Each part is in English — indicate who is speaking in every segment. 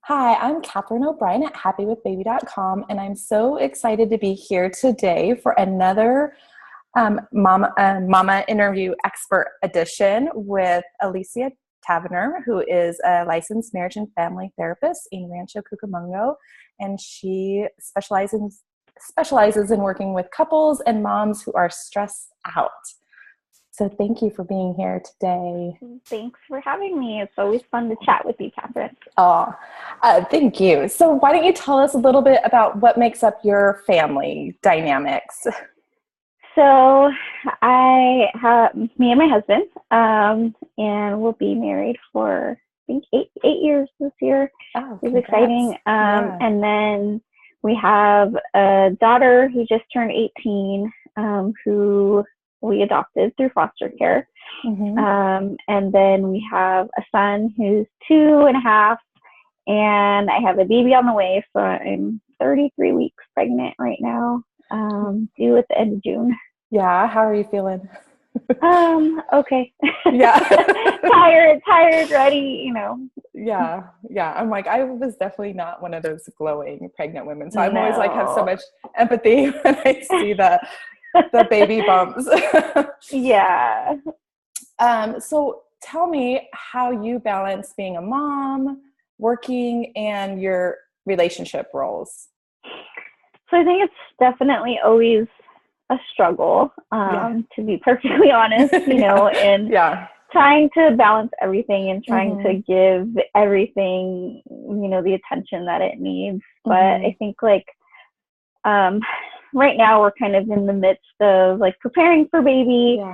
Speaker 1: Hi, I'm Catherine O'Brien at happywithbaby.com, and I'm so excited to be here today for another Momma Interview Expert Edition with Alicia Taverner, who is a licensed marriage and family therapist in Rancho Cucamonga, and she specializes in working with couples and moms who are stressed out. So thank you for being here today.
Speaker 2: Thanks for having me. It's always fun to chat with you, Catherine.
Speaker 1: Thank you. So why don't you tell us a little bit about what makes up your family dynamics?
Speaker 2: So I have me and my husband, and we'll be married for, I think, eight years this year.
Speaker 1: Oh,
Speaker 2: it's exciting.
Speaker 1: Yeah.
Speaker 2: And then we have a daughter who just turned 18, who we adopted through foster care.
Speaker 1: Mm-hmm.
Speaker 2: And then we have a son who's 2.5, and I have a baby on the way. So I'm 33 weeks pregnant right now, due at the end of June.
Speaker 1: Yeah. How are you feeling?
Speaker 2: Okay.
Speaker 1: Yeah.
Speaker 2: tired, ready,
Speaker 1: Yeah. I'm like, I was definitely not one of those glowing pregnant women. So I'm always like, have so much empathy when I see the baby bumps.
Speaker 2: Yeah.
Speaker 1: So tell me how you balance being a mom, working, and your relationship roles.
Speaker 2: So I think it's definitely always a struggle, to be perfectly honest, and trying to balance everything and trying to give everything, the attention that it needs. But I think right now we're kind of in the midst of preparing for baby.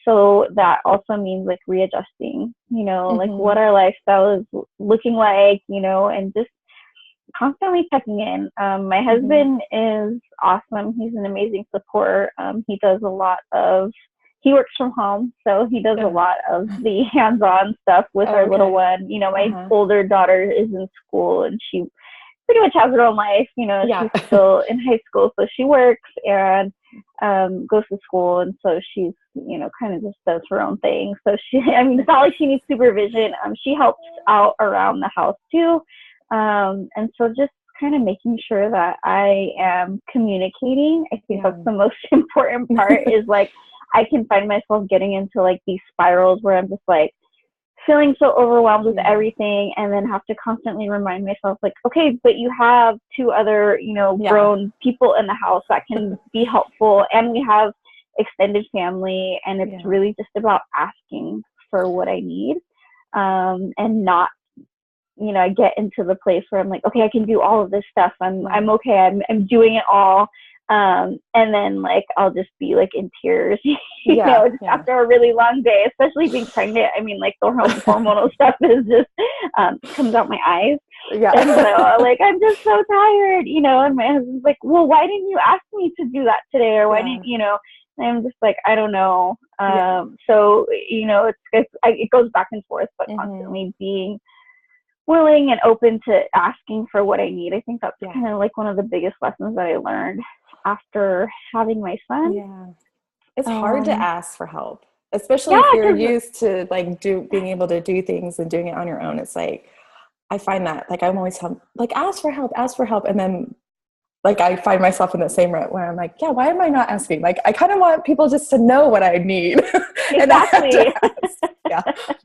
Speaker 2: So that also means readjusting, what our lifestyle is looking like, and just constantly checking in. My husband is awesome. He's an amazing support. He works from home, so he does a lot of the hands-on stuff with our little one. My older daughter is in school, and she pretty much has her own life. She's still in high school, so she works and goes to school, and so she's kind of just does her own thing. So it's not like she needs supervision. She helps out around the house too, and so just kind of making sure that I am communicating. I think that's the most important part. Is I can find myself getting into these spirals where I'm just feeling so overwhelmed with everything, and then have to constantly remind myself okay, but you have two other grown people in the house that can be helpful, and we have extended family, and it's really just about asking for what I need, and not I get into the place where I'm okay, I can do all of this stuff, I'm okay, I'm doing it all. And then I'll just be in tears, after a really long day, especially being pregnant. The hormonal stuff is just comes out my eyes. And so I'm just so tired, and my husband's well, why didn't you ask me to do that today? Or why didn't and I'm just I don't know. So it goes back and forth, but constantly being willing and open to asking for what I need. I think that's kind of one of the biggest lessons that I learned after having my son.
Speaker 1: Yeah. It's hard to ask for help, especially if you're used to being able to do things and doing it on your own. It's I find that I'm always telling ask for help. And then I find myself in the same rut where I'm why am I not asking? I kind of want people just to know what I need.
Speaker 2: Exactly.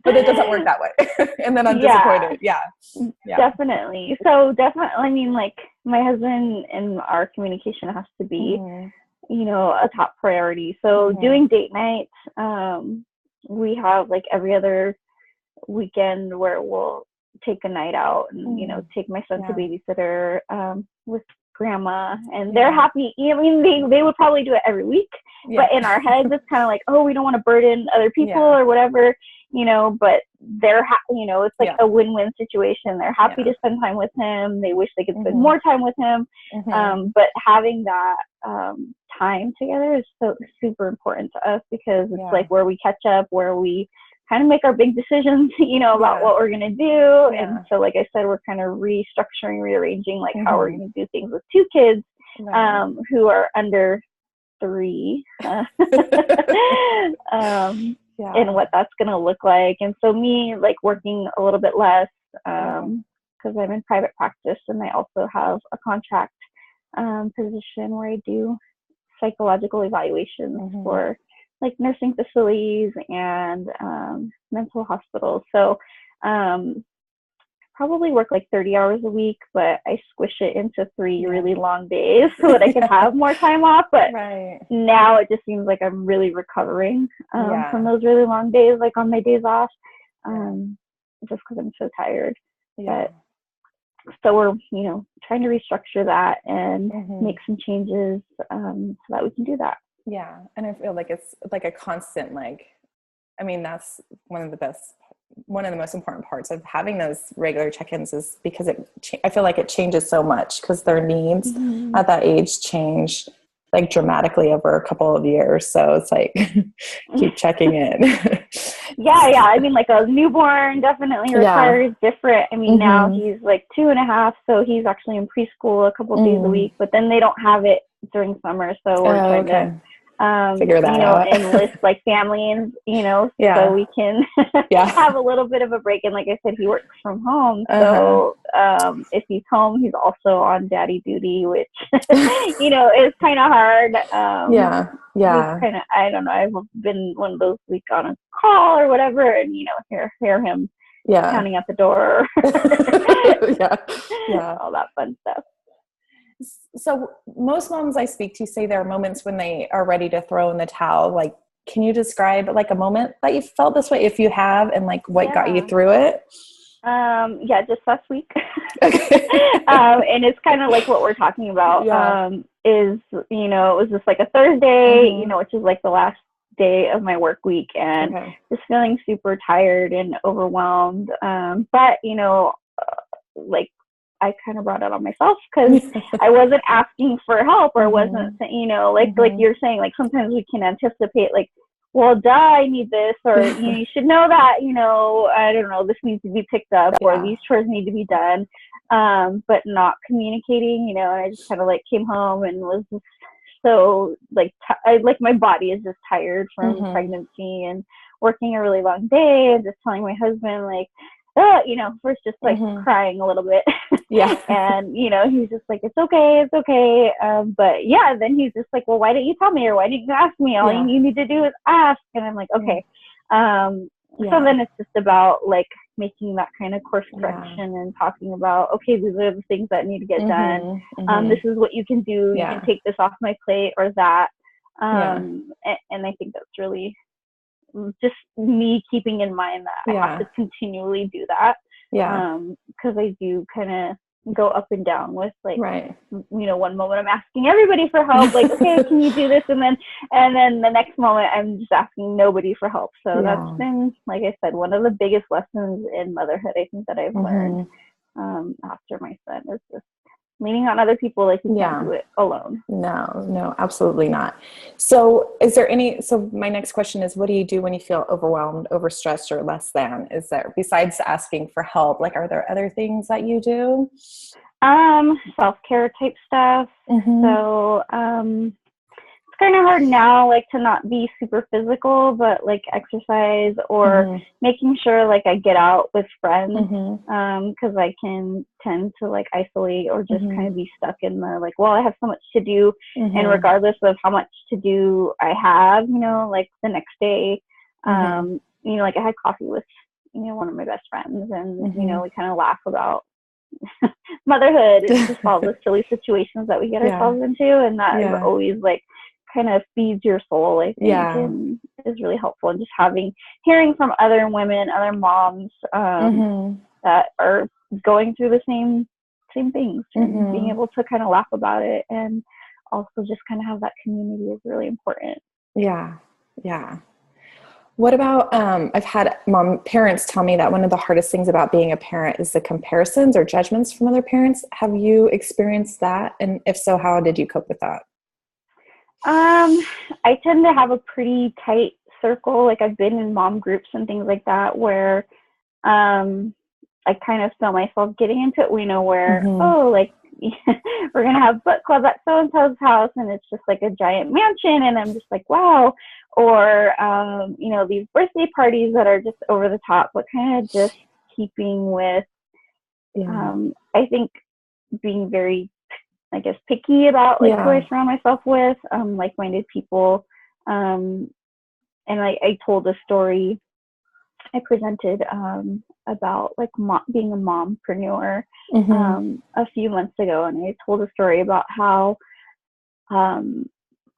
Speaker 1: But it doesn't work that way. And then I'm disappointed. Yeah.
Speaker 2: Definitely. So definitely, my husband and our communication has to be, a top priority. So doing date nights, we have every other weekend where we'll take a night out and, take my son to babysitter, with grandma, and they're happy. They would probably do it every week, but in our heads it's kind of oh, we don't want to burden other people or whatever, but they're it's a win-win situation. They're happy to spend time with him. They wish they could spend more time with him, but having that time together is so super important to us, because it's where we catch up, where we kind of make our big decisions, about what we're going to do. And so, like I said, we're kind of restructuring, rearranging, how we're going to do things with two kids, who are under 3, and what that's going to look like. And so me, working a little bit less, because I'm in private practice, and I also have a contract position where I do psychological evaluations for like nursing facilities and mental hospitals. So probably work like 30 hours a week, but I squish it into 3 really long days so that I can have more time off. But now it just seems like I'm really recovering from those really long days, like on my days off, just because I'm so tired. But so we're, you know, trying to restructure that and make some changes so that we can do that.
Speaker 1: Yeah. And I feel like it's like a constant, like, I mean, that's one of the most important parts of having those regular check-ins is because I feel like it changes so much because their needs at that age change like dramatically over a couple of years. So it's like, keep checking in.
Speaker 2: Yeah. I mean, like a newborn definitely requires different. I mean, now he's like 2.5, so he's actually in preschool a couple of days a week, but then they don't have it during summer. So we're trying to
Speaker 1: figure that out.
Speaker 2: enlist like family and, you know, so we can have a little bit of a break. And like I said, he works from home. So if he's home, he's also on daddy duty, which, you know, is kind of hard. Kind of, I don't know. I've been one of those week on a call or whatever, and, you know, hear him pounding at the door. All that fun stuff.
Speaker 1: So most moms I speak to say there are moments when they are ready to throw in the towel. Like, can you describe like a moment that you felt this way, if you have, and like what got you through it?
Speaker 2: Just last week. And it's kind of like what we're talking about, is, you know, it was just like a Thursday, you know, which is like the last day of my work week, and just feeling super tired and overwhelmed. But, you know, like, I kind of brought it on myself because I wasn't asking for help or wasn't, you know, like you're saying, like sometimes we can anticipate like, well, duh, I need this, or you should know that, you know, I don't know, this needs to be picked up or these chores need to be done, but not communicating, you know. And I just kind of like came home and was just so like, like my body is just tired from pregnancy and working a really long day, and just telling my husband like, you know, first just like crying a little bit. And, you know, he's just like, it's okay. But then he's just like, well, why didn't you tell me, or why didn't you ask me? All you need to do is ask. And I'm like, okay. So then it's just about like making that kind of course correction and talking about, okay, these are the things that need to get done. This is what you can do. You can take this off my plate or that. And I think that's really just me keeping in mind that I have to continually do that. Because I do kind of go up and down with like, you know, one moment I'm asking everybody for help, like, okay, can you do this? And then the next moment I'm just asking nobody for help. So that's been, like I said, one of the biggest lessons in motherhood, I think, that I've learned after my son, is just leaning on other people, like you can't do it alone.
Speaker 1: No, absolutely not. So my next question is, what do you do when you feel overwhelmed, overstressed, or less than? Is there, besides asking for help, like, are there other things that you do?
Speaker 2: Self-care type stuff. So, it's kind of hard now, like, to not be super physical, but like exercise or making sure like I get out with friends, because I can tend to like isolate or just kind of be stuck in the like, well, I have so much to do, and regardless of how much to do I have, you know, like the next day, you know, like I had coffee with, you know, one of my best friends, and you know, we kind of laugh about motherhood and just all the silly situations that we get ourselves into, and that is always like kind of feeds your soul, I think, and is really helpful. And just hearing from other women, other moms that are going through the same things, and being able to kind of laugh about it, and also just kind of have that community is really important.
Speaker 1: What about, I've had parents tell me that one of the hardest things about being a parent is the comparisons or judgments from other parents. Have you experienced that? And if so, how did you cope with that?
Speaker 2: I tend to have a pretty tight circle. Like, I've been in mom groups and things like that where I kind of feel myself getting into it, you know, where, oh, like, we're going to have book club at so-and-so's house, and it's just like a giant mansion, and I'm just like, wow. Or, you know, these birthday parties that are just over the top, but kind of just keeping with I think being very, I guess, picky about like who I surround myself with, like-minded people. And I told a story I presented about like being a mompreneur a few months ago, and I told a story about how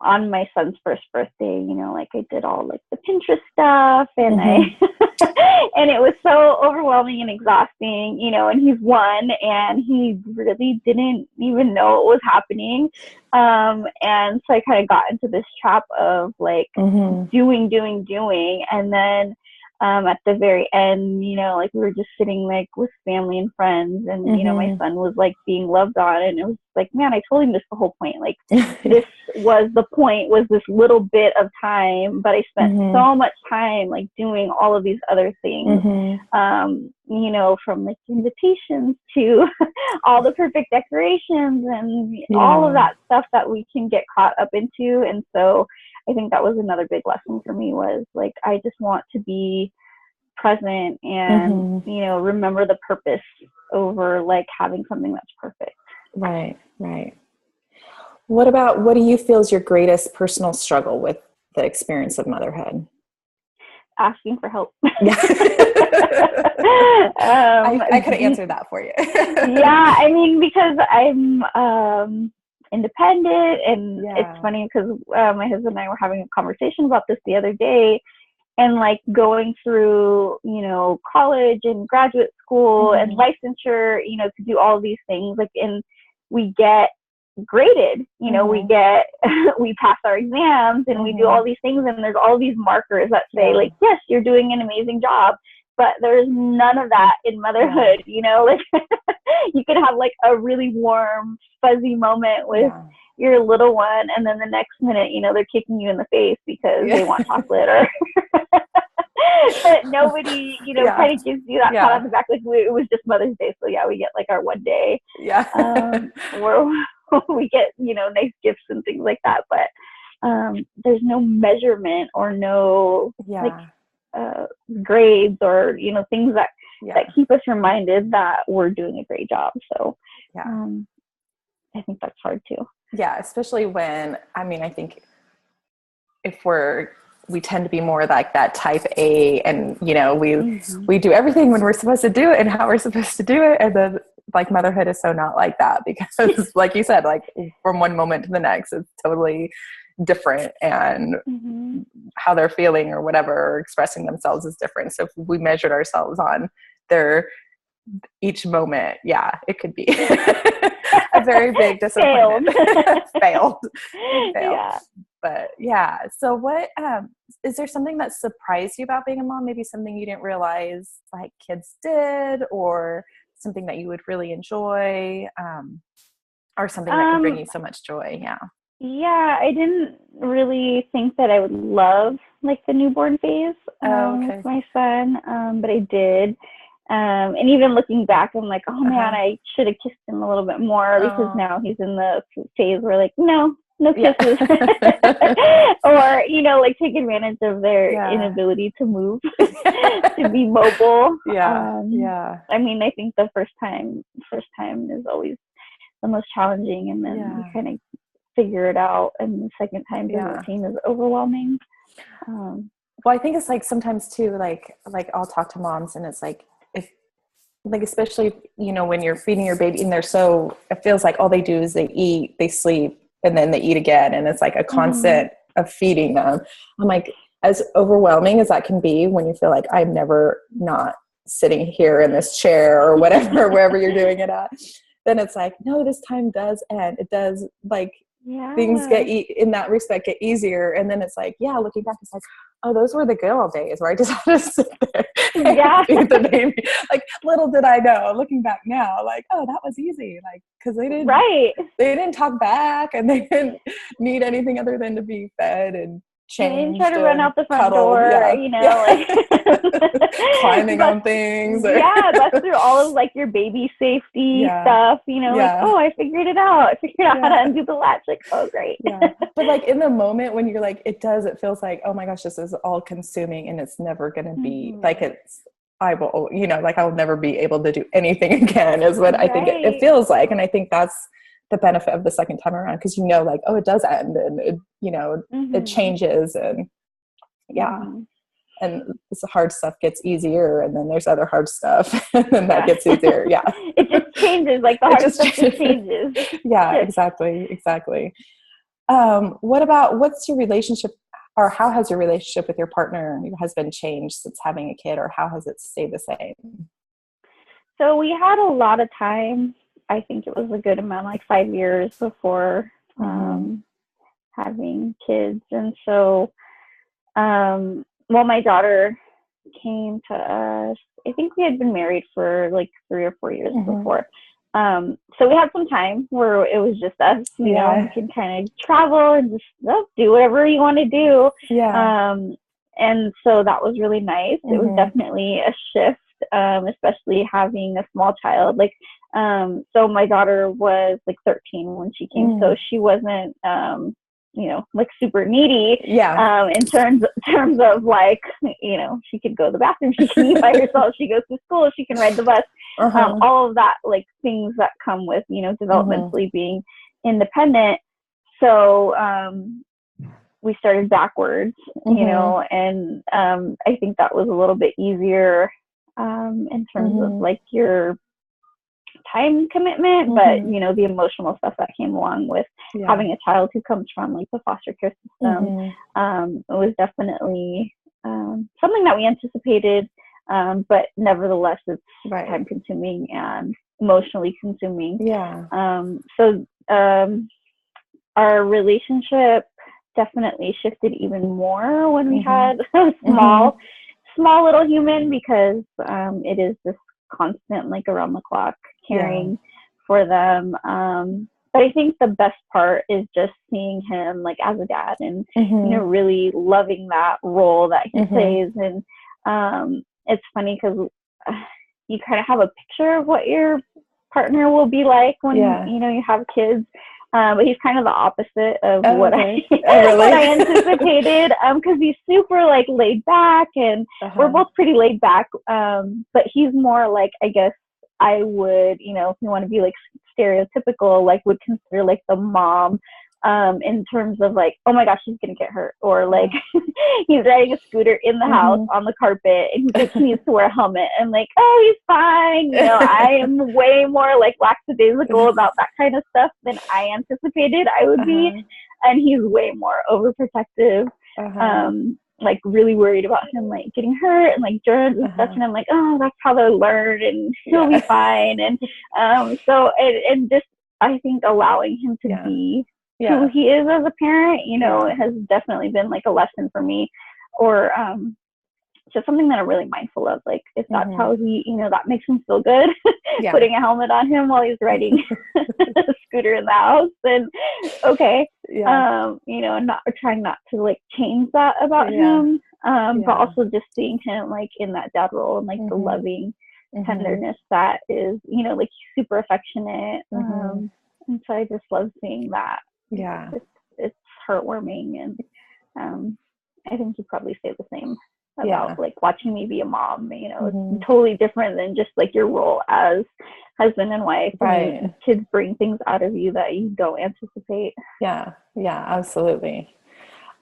Speaker 2: on my son's first birthday, you know, like I did all like the Pinterest stuff, and and it was so overwhelming and exhausting, you know, and he's one and he really didn't even know what was happening. And so I kind of got into this trap of like doing. And then at the very end, you know, like we were just sitting like with family and friends, and you know, my son was like being loved on, and it was like, man, I told him this the whole point. Like this was the point, was this little bit of time, but I spent so much time like doing all of these other things, you know, from like invitations to all the perfect decorations and all of that stuff that we can get caught up into. And so I think that was another big lesson for me, was like, I just want to be present and, you know, remember the purpose over like having something that's perfect.
Speaker 1: Right. What do you feel is your greatest personal struggle with the experience of motherhood?
Speaker 2: Asking for help.
Speaker 1: I could answer that for you.
Speaker 2: Yeah, I mean, because I'm independent, and it's funny because my husband and I were having a conversation about this the other day, and like going through, you know, college and graduate school and licensure, you know, to do all of these things, like, and we get graded, you know, we pass our exams and we do all these things, and there's all these markers that say like, yes, you're doing an amazing job, but there's none of that in motherhood. You know, like you could have like a really warm, fuzzy moment with your little one, and then the next minute, you know, they're kicking you in the face because they want chocolate, or but nobody, you know, kind of gives you that pat on the back. Like it was just Mother's Day, so we get like our one day where we get, you know, nice gifts and things like that, but there's no measurement or no like grades or, you know, things that keep us reminded that we're doing a great job. So I think that's hard too.
Speaker 1: Yeah, especially when, I mean, I think if we tend to be more like that type A, and, you know, we do everything when we're supposed to do it and how we're supposed to do it. And then like motherhood is so not like that, because like you said, like from one moment to the next, it's totally different, and how they're feeling or whatever, or expressing themselves is different. So if we measured ourselves on each moment, it could be a very big disappointment. Failed.
Speaker 2: Yeah.
Speaker 1: But so what is there something that surprised you about being a mom? Maybe something you didn't realize like kids did, or something that you would really enjoy, or something that could bring you so much joy?
Speaker 2: I didn't really think that I would love like the newborn phase with my son, but I did. And even looking back, I'm like, oh man, I should have kissed him a little bit more, because now he's in the phase where like, no kisses. Or, you know, like take advantage of their inability to move, to be mobile. I mean, I think the first time is always the most challenging, and then you kind of figure it out, and the second time the routine is overwhelming.
Speaker 1: Well, I think it's like sometimes too, like I'll talk to moms, and it's like, like, especially, you know, when you're feeding your baby and it feels like all they do is they eat, they sleep, and then they eat again. And it's like a constant of feeding them. I'm like, as overwhelming as that can be, when you feel like I'm never not sitting here in this chair or whatever, wherever you're doing it at, then it's like, no, this time does end. It does, like, things get in that respect get easier. And then it's like, looking back, it's like, oh, those were the good old days where I just had to sit there and feed the baby. Like, little did I know, looking back now, like, oh, that was easy. Like, because they didn't talk back, and they didn't need anything other than to be fed and changed.
Speaker 2: Try to run out the front door, you know, like
Speaker 1: climbing on things.
Speaker 2: That's through all of like your baby safety stuff, you know, like, oh, I figured it out. I figured out how to undo the latch. Like, oh, great.
Speaker 1: But like in the moment when you're like, it feels like, oh my gosh, this is all consuming, and it's never going to be like, it's I will, like I'll never be able to do anything again is what I think it feels like. And I think that's the benefit of the second time around, because like, oh, it does end, and it, it changes, and and this hard stuff gets easier, and then there's other hard stuff, and then that gets easier. Yeah.
Speaker 2: It just changes, like the hard stuff just changes.
Speaker 1: Yeah, exactly. What's your relationship, or how has your relationship with your partner, your husband, changed since having a kid, or how has it stayed the same?
Speaker 2: So we had a lot of time. I think it was a good amount, like 5 years before having kids. And so, my daughter came to us, I think we had been married for like 3 or 4 years before. So we had some time where it was just us, you know, we can kind of travel and just do whatever you want to do. Yeah. And so that was really nice. It was definitely a shift, especially having a small child. Like, so my daughter was like 13 when she came, so she wasn't, like super needy. Yeah. In terms of like, she could go to the bathroom, she can eat by herself, she goes to school, she can ride the bus. All of that, like things that come with, developmentally being independent. So we started backwards, and I think that was a little bit easier in terms of like your time commitment, but the emotional stuff that came along with having a child who comes from like the foster care system, it was definitely something that we anticipated, but nevertheless it's time consuming and emotionally consuming. So our relationship definitely shifted even more when we had a small little human, because it is this constant, like around the clock caring for them. But I think the best part is just seeing him like as a dad, and really loving that role that he plays. And it's funny because you kind of have a picture of what your partner will be like when you have kids. But he's kind of the opposite of what I anticipated, because he's super like laid back, and we're both pretty laid back. But he's more like, I guess I would, if you want to be like stereotypical, like would consider like the mom, in terms of like, oh my gosh, she's gonna get hurt, or like he's riding a scooter in the house on the carpet, and he's like, he needs to wear a helmet, and like, oh, he's fine. I am way more like lackadaisical about that kind of stuff than I anticipated I would be, and he's way more overprotective, like really worried about him like getting hurt and like germs and stuff, and I'm like, oh, that's how they learn, and he'll be fine. And so and just, I think allowing him to be who he is as a parent, it has definitely been like a lesson for me, or just something that I'm really mindful of. Like, if that's how he, that makes him feel good, putting a helmet on him while he's riding a scooter in the house, then okay. Not trying not to like change that about him, but also just seeing him like in that dad role, and like the loving tenderness that is, like super affectionate. And so I just love seeing that. It's heartwarming, and I think you probably say the same about like watching me be a mom. It's totally different than just like your role as husband and wife. And kids bring things out of you that you don't anticipate. Absolutely.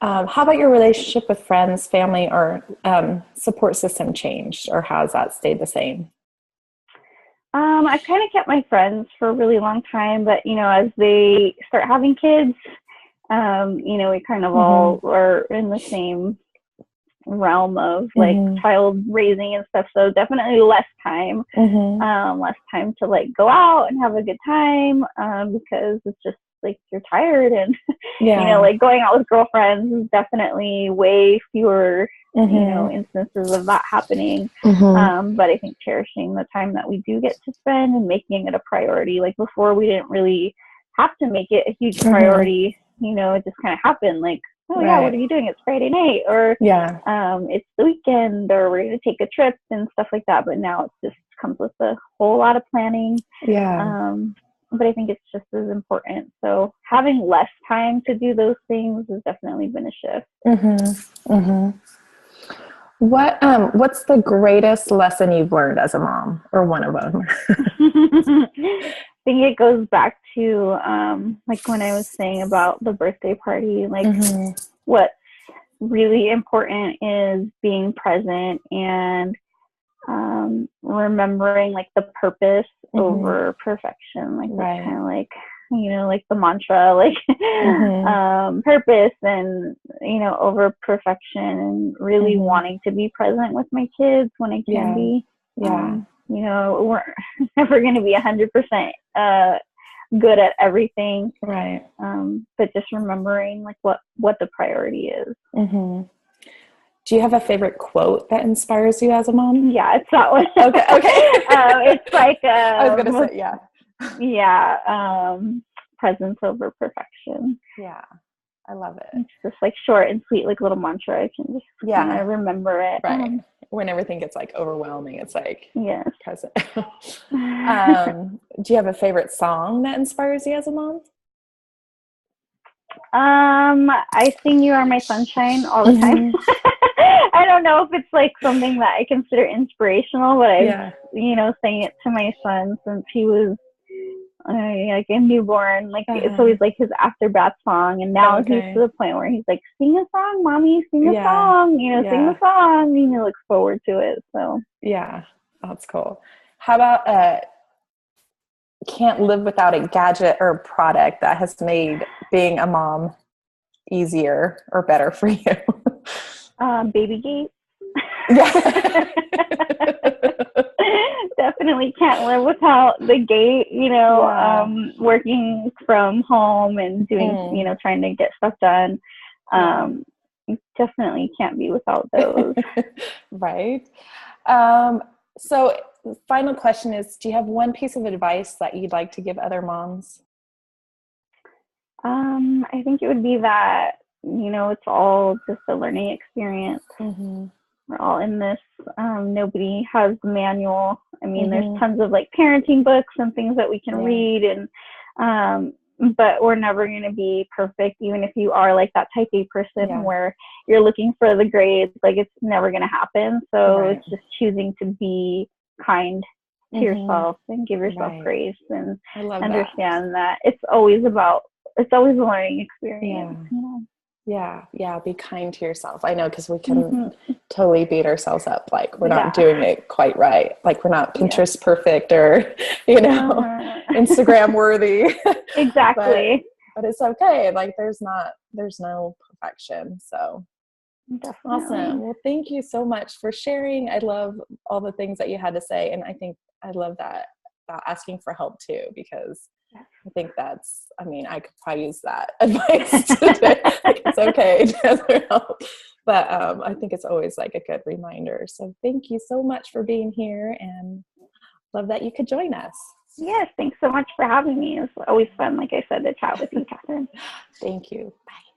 Speaker 2: How about your relationship with friends, family, or support system changed, or has that stayed the same? I've kind of kept my friends for a really long time, but, as they start having kids, we kind of all are in the same realm of like child raising and stuff. So definitely less time to like go out and have a good time, because it's just like you're tired, and, like going out with girlfriends is definitely way fewer instances of that happening. But I think cherishing the time that we do get to spend and making it a priority. Like before, we didn't really have to make it a huge priority. It just kind of happened. Like, oh what are you doing? It's Friday night, or it's the weekend, or we're going to take a trip and stuff like that. But now it just comes with a whole lot of planning. But I think it's just as important. So having less time to do those things has definitely been a shift.
Speaker 1: What's the greatest lesson you've learned as a mom, or one of them?
Speaker 2: I think it goes back to like when I was saying about the birthday party, like what's really important is being present and remembering like the purpose over perfection. Like that's kind of like, you know, like the mantra, like purpose and, you know, over perfection, and really wanting to be present with my kids when I can be. You know, we're never going to be 100% good at everything. Right. But just remembering like what the priority is.
Speaker 1: Do you have a favorite quote that inspires you as a mom?
Speaker 2: Yeah, it's that one.
Speaker 1: Okay.
Speaker 2: It's like
Speaker 1: I was gonna say
Speaker 2: presence over perfection.
Speaker 1: Yeah, I love it.
Speaker 2: It's just like short and sweet, like little mantra. I can just remember it.
Speaker 1: Right. When everything gets like overwhelming, it's like present. Do you have a favorite song that inspires you as a mom?
Speaker 2: I sing "You Are My Sunshine" all the time. I don't know if it's like something that I consider inspirational, but I've you know, sang it to my son since he was like a newborn. Like it's always like his after bath song, and now he's to the point where he's like, "Sing a song, mommy, sing a song," you know, sing the song, and he looks forward to it. So
Speaker 1: that's cool. How about can't live without a gadget or product that has made being a mom easier or better for you?
Speaker 2: Baby gate. Definitely can't live without the gate, you know, working from home and doing, you know, trying to get stuff done. Definitely can't be without those.
Speaker 1: Right. So final question is, do you have one piece of advice that you'd like to give other moms?
Speaker 2: I think it would be that, you know, it's all just a learning experience. We're all in this. Nobody has the manual. I mean, there's tons of like parenting books and things that we can read, and but we're never going to be perfect, even if you are like that type A person where you're looking for the grades. Like it's never going to happen. So it's just choosing to be kind to yourself and give yourself grace, and understand that it's always a learning experience.
Speaker 1: Be kind to yourself. I know, because we can totally beat ourselves up, like we're not doing it quite right, like we're not Pinterest perfect or, you know, Instagram worthy.
Speaker 2: Exactly.
Speaker 1: but it's okay, like there's no perfection. So awesome. Well, thank you so much for sharing. I love all the things that you had to say, and I think I love that about asking for help too, because I think I could probably use that advice today. Like, it's okay to ask for help. But I think it's always like a good reminder. So thank you so much for being here, and love that you could join us.
Speaker 2: Yes, thanks so much for having me. It's always fun, like I said, to chat with you, Catherine.
Speaker 1: Thank you. Bye.